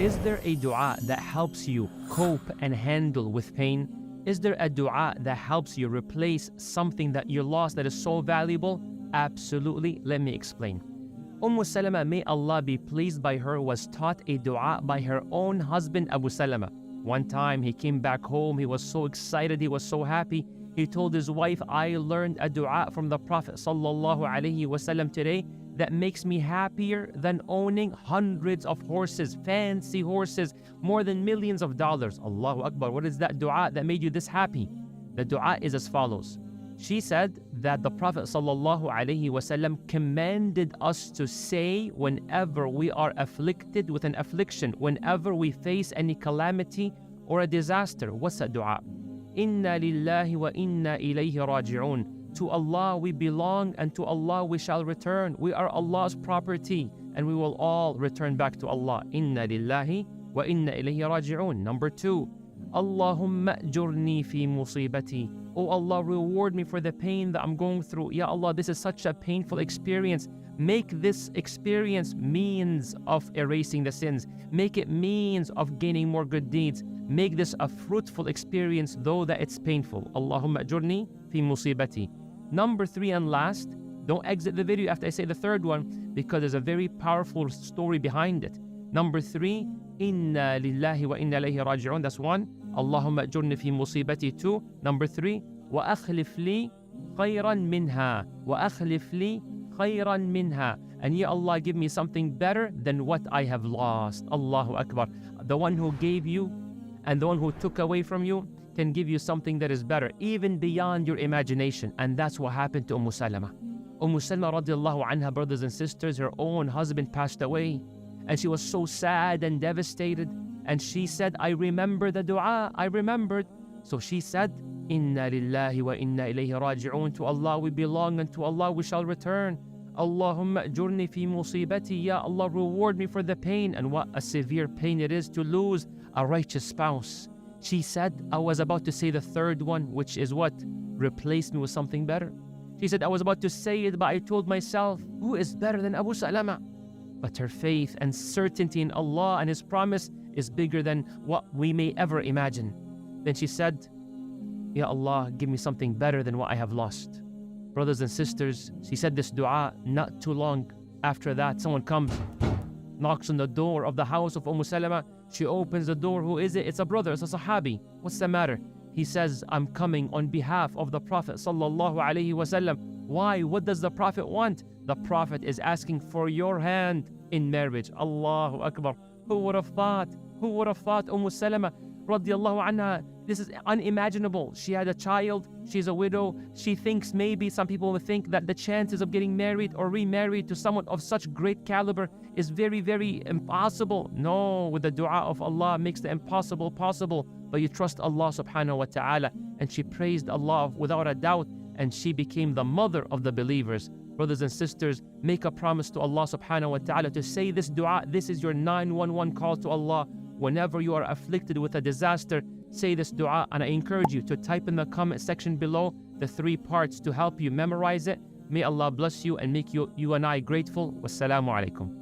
Is there a dua that helps you cope and handle with pain? Is there a dua that helps you replace something that you lost that is so valuable? Absolutely. Let me explain. Salama, may Allah be pleased by her, was taught a dua by her own husband Abu Salama. One time he came back home, he was so excited, he was so happy. He told his wife, I learned a dua from the Prophet ﷺ today that makes me happier than owning hundreds of horses, fancy horses, more than millions of dollars. Allahu Akbar. What is that dua that made you this happy? The dua is as follows. She said that the Prophet ﷺ commanded us to say whenever we are afflicted with an affliction, whenever we face any calamity or a disaster. What's that dua? Inna lillahi wa inna ilayhi raji'un. To Allah we belong and to Allah we shall return. We are Allah's property and we will all return back to Allah. Inna lillahi wa inna ilayhi raji'un. Number 2, Allahumma ajurni fi musibati. Oh Allah, reward me for the pain that I'm going through. Ya Allah, this is such a painful experience. Make this experience means of erasing the sins. Make it means of gaining more good deeds. Make this a fruitful experience, though that it's painful. Allahumma ajurni fi musibati. Number 3 and last, don't exit the video after I say the third one, because there's a very powerful story behind it. Number 3, inna lillahi wa inna ilayhi raji'un. That's 1. Allahumma ajurni fi musibati. 2. Number 3, wa akhlif li khayran minha. Wa akhlif li khayran minha. And ya Allah, give me something better than what I have lost. Allahu Akbar. The one who gave you and the one who took away from you can give you something that is better, even beyond your imagination. And that's what happened to Salama. Salama radiallahu anha, brothers and sisters, her own husband passed away. And she was so sad and devastated. And she said, I remember the dua, I remembered. So she said, Inna lillahi wa inna ilayhi raji'un. To Allah we belong and to Allah we shall return. Allahumma ajurni fi musibati. Ya Allah, reward me for the pain. And what a severe pain it is to lose a righteous spouse. She said, I was about to say the third one, which is what? Replace me with something better. She said, I was about to say it, but I told myself, who is better than Abu Salama? But her faith and certainty in Allah and His promise is bigger than what we may ever imagine. Then she said, Ya Allah, give me something better than what I have lost. Brothers and sisters, she said this dua. Not too long after that, someone comes, knocks on the door of the house of Salama. She opens the door. Who is it? It's a brother, it's a Sahabi. What's the matter? He says, I'm coming on behalf of the Prophet sallallahu alaihi wasallam. Why? What does the Prophet want? The Prophet is asking for your hand in marriage. Allahu Akbar. Who would have thought? Who would have thought Salama radiallahu anha? This is unimaginable. She had a child. She's a widow. She thinks maybe some people would think that the chances of getting married or remarried to someone of such great caliber is very, very impossible. No, with the dua of Allah makes the impossible possible. But you trust Allah subhanahu wa ta'ala. And she praised Allah without a doubt. And she became the mother of the believers. Brothers and sisters, make a promise to Allah subhanahu wa ta'ala to say this dua. This is your 911 call to Allah. Whenever you are afflicted with a disaster, say this dua. And I encourage you to type in the comment section below the 3 parts to help you memorize it. May Allah bless you and make you and I grateful. Wassalamu alaikum.